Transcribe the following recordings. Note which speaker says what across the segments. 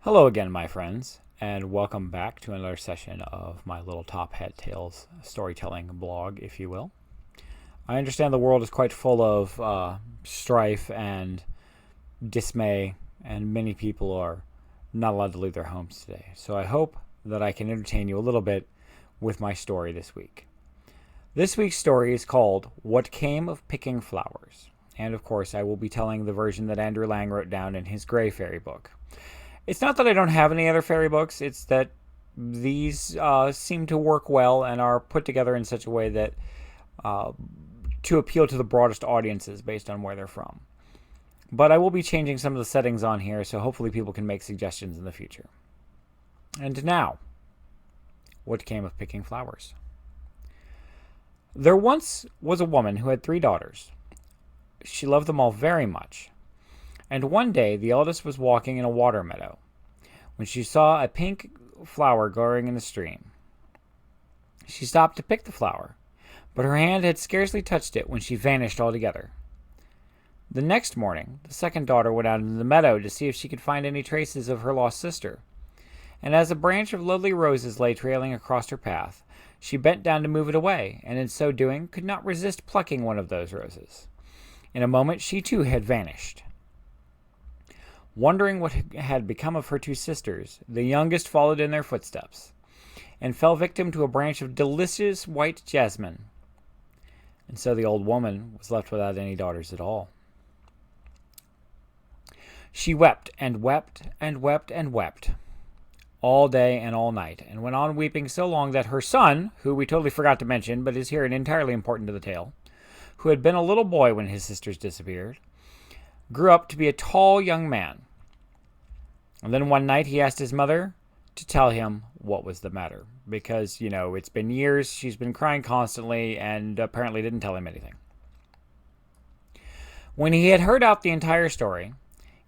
Speaker 1: Hello again, my friends, and welcome back to another session of my little Top Hat Tales storytelling blog, if you will. I understand the world is quite full of strife and dismay, and many people are not allowed to leave their homes today. So I hope that I can entertain you a little bit with my story this week. This week's story is called What Came of Picking Flowers. And of course, I will be telling the version that Andrew Lang wrote down in his Gray Fairy book. It's not that I don't have any other fairy books, it's that these seem to work well and are put together in such a way that to appeal to the broadest audiences based on where they're from. But I will be changing some of the settings on here, so hopefully people can make suggestions in the future. And now, what came of picking flowers? There once was a woman who had 3 daughters. She loved them all very much. And one day the eldest was walking in a water meadow when she saw a pink flower growing in the stream. She stopped to pick the flower, but her hand had scarcely touched it when she vanished altogether. The next morning, the second daughter went out into the meadow to see if she could find any traces of her lost sister. And as a branch of lovely roses lay trailing across her path, she bent down to move it away, and in so doing could not resist plucking one of those roses. In a moment she too had vanished. Wondering what had become of her 2 sisters, the youngest followed in their footsteps, and fell victim to a branch of delicious white jasmine. And so the old woman was left without any daughters at all. She wept and wept and wept and wept, all day and all night, and went on weeping so long that her son, who we totally forgot to mention, but is here and entirely important to the tale, who had been a little boy when his sisters disappeared, grew up to be a tall young man. And then one night he asked his mother to tell him what was the matter. Because, it's been years, she's been crying constantly, and apparently didn't tell him anything. When he had heard out the entire story,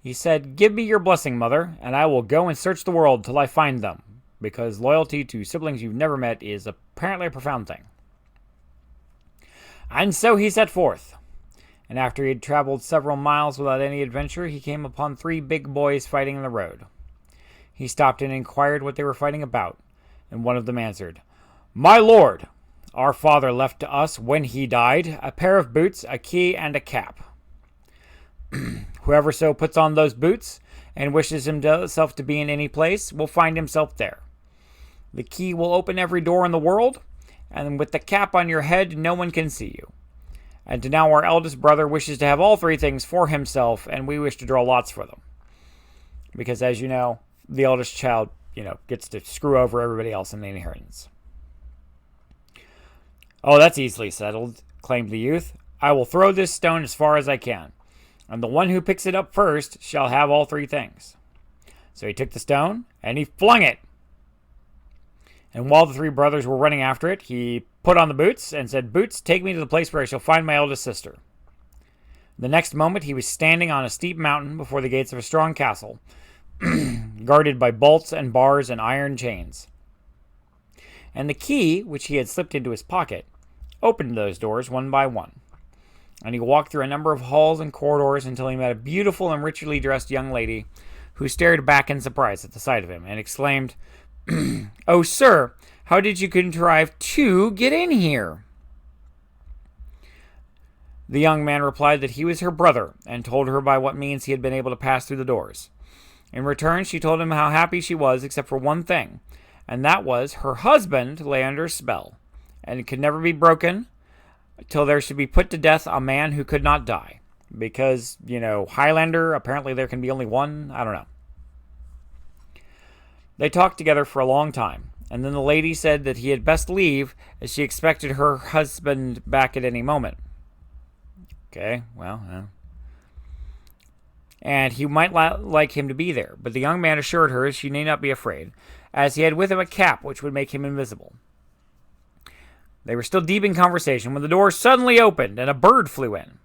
Speaker 1: he said, "Give me your blessing, mother, and I will go and search the world till I find them. Because loyalty to siblings you've never met is apparently a profound thing." And so he set forth. And after he had traveled several miles without any adventure, he came upon 3 big boys fighting in the road. He stopped and inquired what they were fighting about, and one of them answered, "My lord, our father left to us, when he died, a pair of boots, a key, and a cap. Whoever so puts on those boots, and wishes himself to be in any place, will find himself there. The key will open every door in the world, and with the cap on your head, no one can see you. And now our eldest brother wishes to have all 3 things for himself, and we wish to draw lots for them. Because, as you know, the eldest child, gets to screw over everybody else in the inheritance." "Oh, that's easily settled," claimed the youth. "I will throw this stone as far as I can, and the one who picks it up first shall have all 3 things." So he took the stone, and he flung it. And while the 3 brothers were running after it, he put on the boots and said, "Boots, take me to the place where I shall find my eldest sister." The next moment he was standing on a steep mountain before the gates of a strong castle, guarded by bolts and bars and iron chains. And the key, which he had slipped into his pocket, opened those doors one by one. And he walked through a number of halls and corridors until he met a beautiful and richly dressed young lady who stared back in surprise at the sight of him and exclaimed, "Oh, sir, how did you contrive to get in here?" The young man replied that he was her brother, and told her by what means he had been able to pass through the doors. In return, she told him how happy she was, except for one thing, and that was her husband lay under a spell, and it could never be broken till there should be put to death a man who could not die. Because, Highlander, apparently there can be only one, I don't know. They talked together for a long time, and then the lady said that he had best leave, as she expected her husband back at any moment. Okay, well. And he might like him to be there, but the young man assured her she need not be afraid, as he had with him a cap which would make him invisible. They were still deep in conversation when the door suddenly opened, and a bird flew in.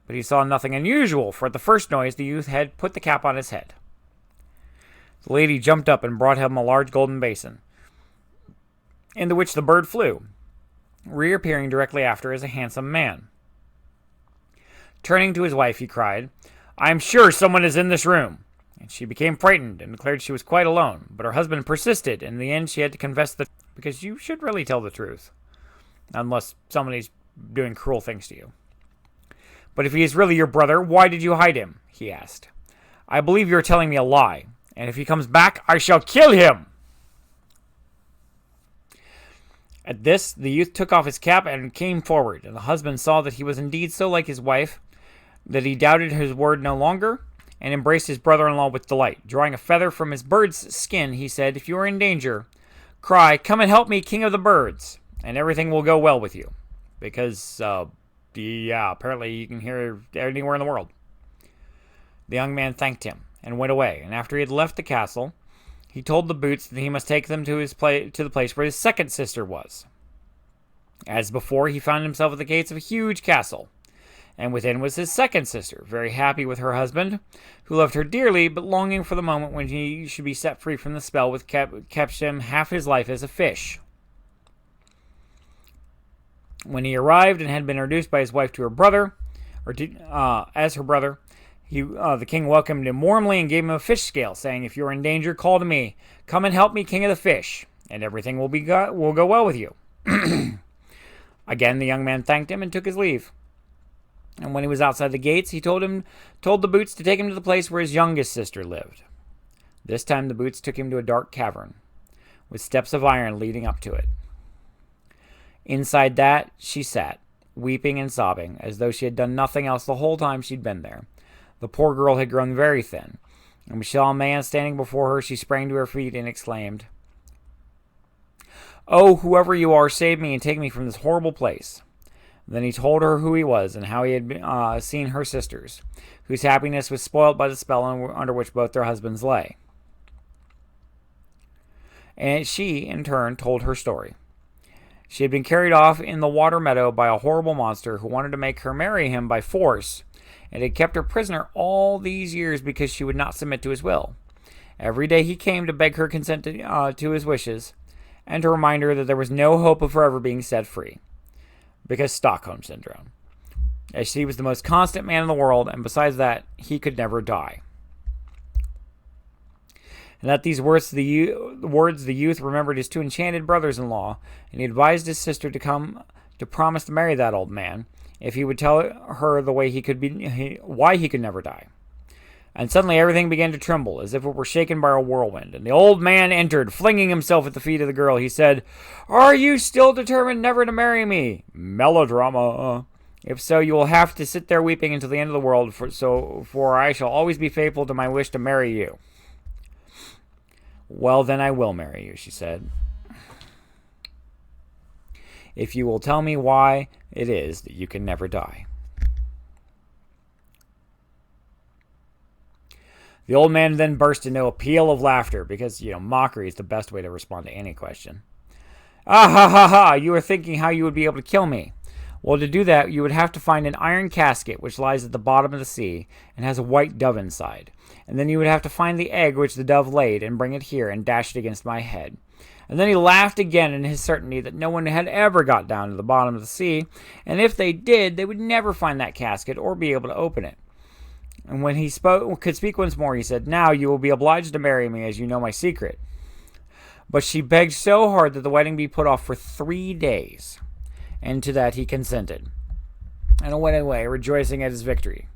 Speaker 1: But he saw nothing unusual, for at the first noise the youth had put the cap on his head. The lady jumped up and brought him a large golden basin, into which the bird flew, reappearing directly after as a handsome man. Turning to his wife, he cried, "I am sure someone is in this room." And she became frightened and declared she was quite alone, but her husband persisted. In the end, she had to confess because you should really tell the truth, unless somebody's doing cruel things to you. But if he is really your brother, why did you hide him? He asked. I believe you are telling me a lie, and if he comes back, I shall kill him. At this, the youth took off his cap and came forward, and the husband saw that he was indeed so like his wife that he doubted his word no longer, and embraced his brother-in-law with delight. Drawing a feather from his bird's skin, he said, If you are in danger, cry, Come and help me, king of the birds, and everything will go well with you. Because, apparently you can hear anywhere in the world. The young man thanked him and went away, and after he had left the castle, he told the boots that he must take them to the place where his second sister was. As before, he found himself at the gates of a huge castle, and within was his second sister, very happy with her husband, who loved her dearly, but longing for the moment when he should be set free from the spell which kept him half his life as a fish. When he arrived and had been introduced by his wife to her brother, as her brother, the king welcomed him warmly and gave him a fish scale, saying, If you are in danger, call to me. Come and help me, king of the fish, and everything will go well with you. Again, the young man thanked him and took his leave. And when he was outside the gates, he told the boots to take him to the place where his youngest sister lived. This time the boots took him to a dark cavern, with steps of iron leading up to it. Inside that, she sat, weeping and sobbing, as though she had done nothing else the whole time she'd been there. The poor girl had grown very thin, and when she saw a man standing before her, she sprang to her feet and exclaimed, Oh, whoever you are, save me and take me from this horrible place. Then he told her who he was and how he had seen her sisters, whose happiness was spoilt by the spell under which both their husbands lay. And she, in turn, told her story. She had been carried off in the water meadow by a horrible monster who wanted to make her marry him by force, and had kept her prisoner all these years because she would not submit to his will. Every day he came to beg her consent to his wishes, and to remind her that there was no hope of her ever being set free, because Stockholm Syndrome, as he was the most constant man in the world, and besides that, he could never die. And at these words, the youth remembered his two enchanted brothers-in-law, and he advised his sister to promise to marry that old man, if he would tell her the way why he could never die. And suddenly everything began to tremble, as if it were shaken by a whirlwind. And the old man entered, flinging himself at the feet of the girl. He said, Are you still determined never to marry me? Melodrama. If so, you will have to sit there weeping until the end of the world, for I shall always be faithful to my wish to marry you. Well, then I will marry you, she said, if you will tell me why it is that you can never die. The old man then burst into a peal of laughter, because, mockery is the best way to respond to any question. Ah, ha, ha, ha, you are thinking how you would be able to kill me. Well, to do that, you would have to find an iron casket which lies at the bottom of the sea and has a white dove inside. And then you would have to find the egg which the dove laid and bring it here and dash it against my head. And then he laughed again in his certainty that no one had ever got down to the bottom of the sea, and if they did, they would never find that casket or be able to open it. And when he could speak once more, he said, Now you will be obliged to marry me, as you know my secret. But she begged so hard that the wedding be put off for 3 days. And to that he consented, and went away, rejoicing at his victory.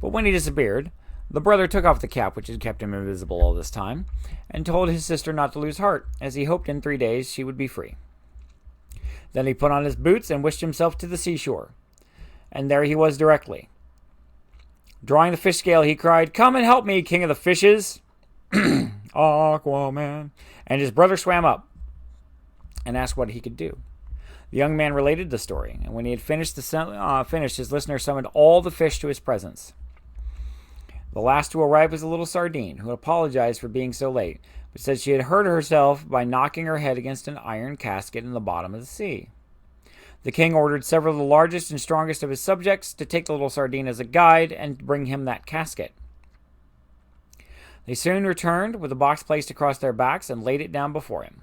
Speaker 1: But when he disappeared, the brother took off the cap which had kept him invisible all this time, and told his sister not to lose heart, as he hoped in 3 days she would be free. Then he put on his boots and wished himself to the seashore, and there he was directly. Drawing the fish scale, he cried, Come and help me, king of the fishes! Aquaman! And his brother swam up, and asked what he could do. The young man related the story, and when he had finished, his listener summoned all the fish to his presence. The last to arrive was a little sardine, who apologized for being so late, but said she had hurt herself by knocking her head against an iron casket in the bottom of the sea. The king ordered several of the largest and strongest of his subjects to take the little sardine as a guide and bring him that casket. They soon returned with the box placed across their backs and laid it down before him.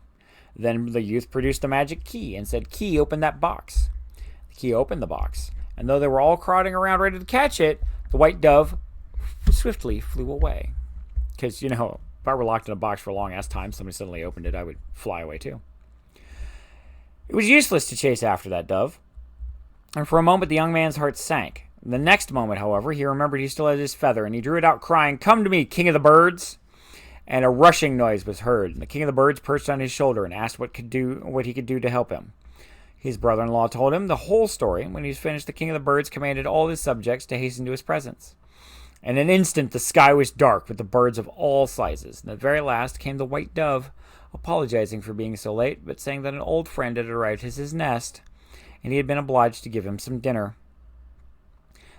Speaker 1: Then the youth produced the magic key and said, Key, open that box. The key opened the box, and though they were all crowding around ready to catch it, the white dove swiftly flew away. Because, if I were locked in a box for a long ass time, somebody suddenly opened it, I would fly away too. It was useless to chase after that dove, and for a moment the young man's heart sank. The next moment, however, he remembered he still had his feather, and he drew it out, crying, "Come to me, king of the birds!" And a rushing noise was heard, and the king of the birds perched on his shoulder and asked what he could do to help him. His brother-in-law told him the whole story. When he was finished, the king of the birds commanded all his subjects to hasten to his presence. In an instant, the sky was dark with the birds of all sizes. And at the very last came the white dove, apologizing for being so late, but saying that an old friend had arrived at his nest, and he had been obliged to give him some dinner.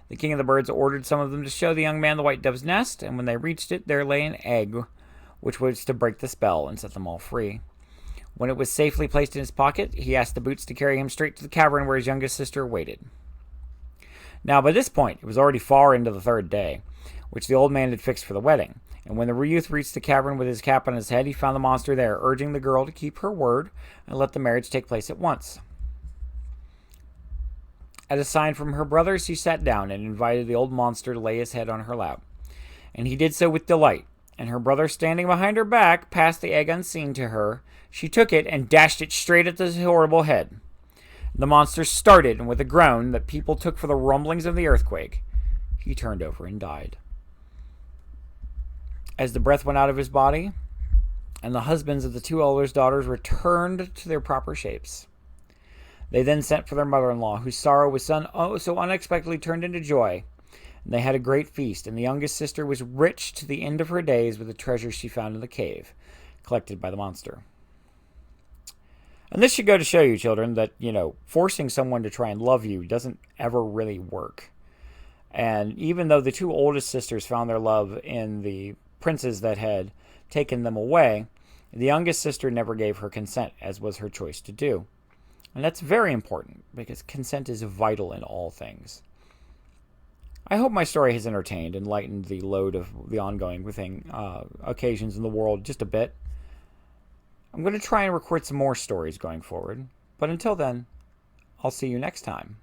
Speaker 1: The king of the birds ordered some of them to show the young man the white dove's nest, and when they reached it, there lay an egg, which was to break the spell and set them all free. When it was safely placed in his pocket, he asked the boots to carry him straight to the cavern where his youngest sister waited. Now, by this point, it was already far into the third day, which the old man had fixed for the wedding. And when the youth reached the cavern with his cap on his head, he found the monster there, urging the girl to keep her word and let the marriage take place at once. At a sign from her brothers, she sat down and invited the old monster to lay his head on her lap. And he did so with delight, and her brother, standing behind her back, passed the egg unseen to her. She took it and dashed it straight at the horrible head. The monster started, and with a groan that people took for the rumblings of the earthquake, he turned over and died. As the breath went out of his body, and the husbands of the two eldest daughters returned to their proper shapes, they then sent for their mother-in-law, whose sorrow was so unexpectedly turned into joy. And they had a great feast, and the youngest sister was rich to the end of her days with the treasures she found in the cave, collected by the monster. And this should go to show you, children, that, forcing someone to try and love you doesn't ever really work. And even though the two oldest sisters found their love in the princes that had taken them away, the youngest sister never gave her consent, as was her choice to do. And that's very important, because consent is vital in all things. I hope my story has entertained and lightened the load of the ongoing occasions in the world just a bit. I'm going to try and record some more stories going forward, but until then, I'll see you next time.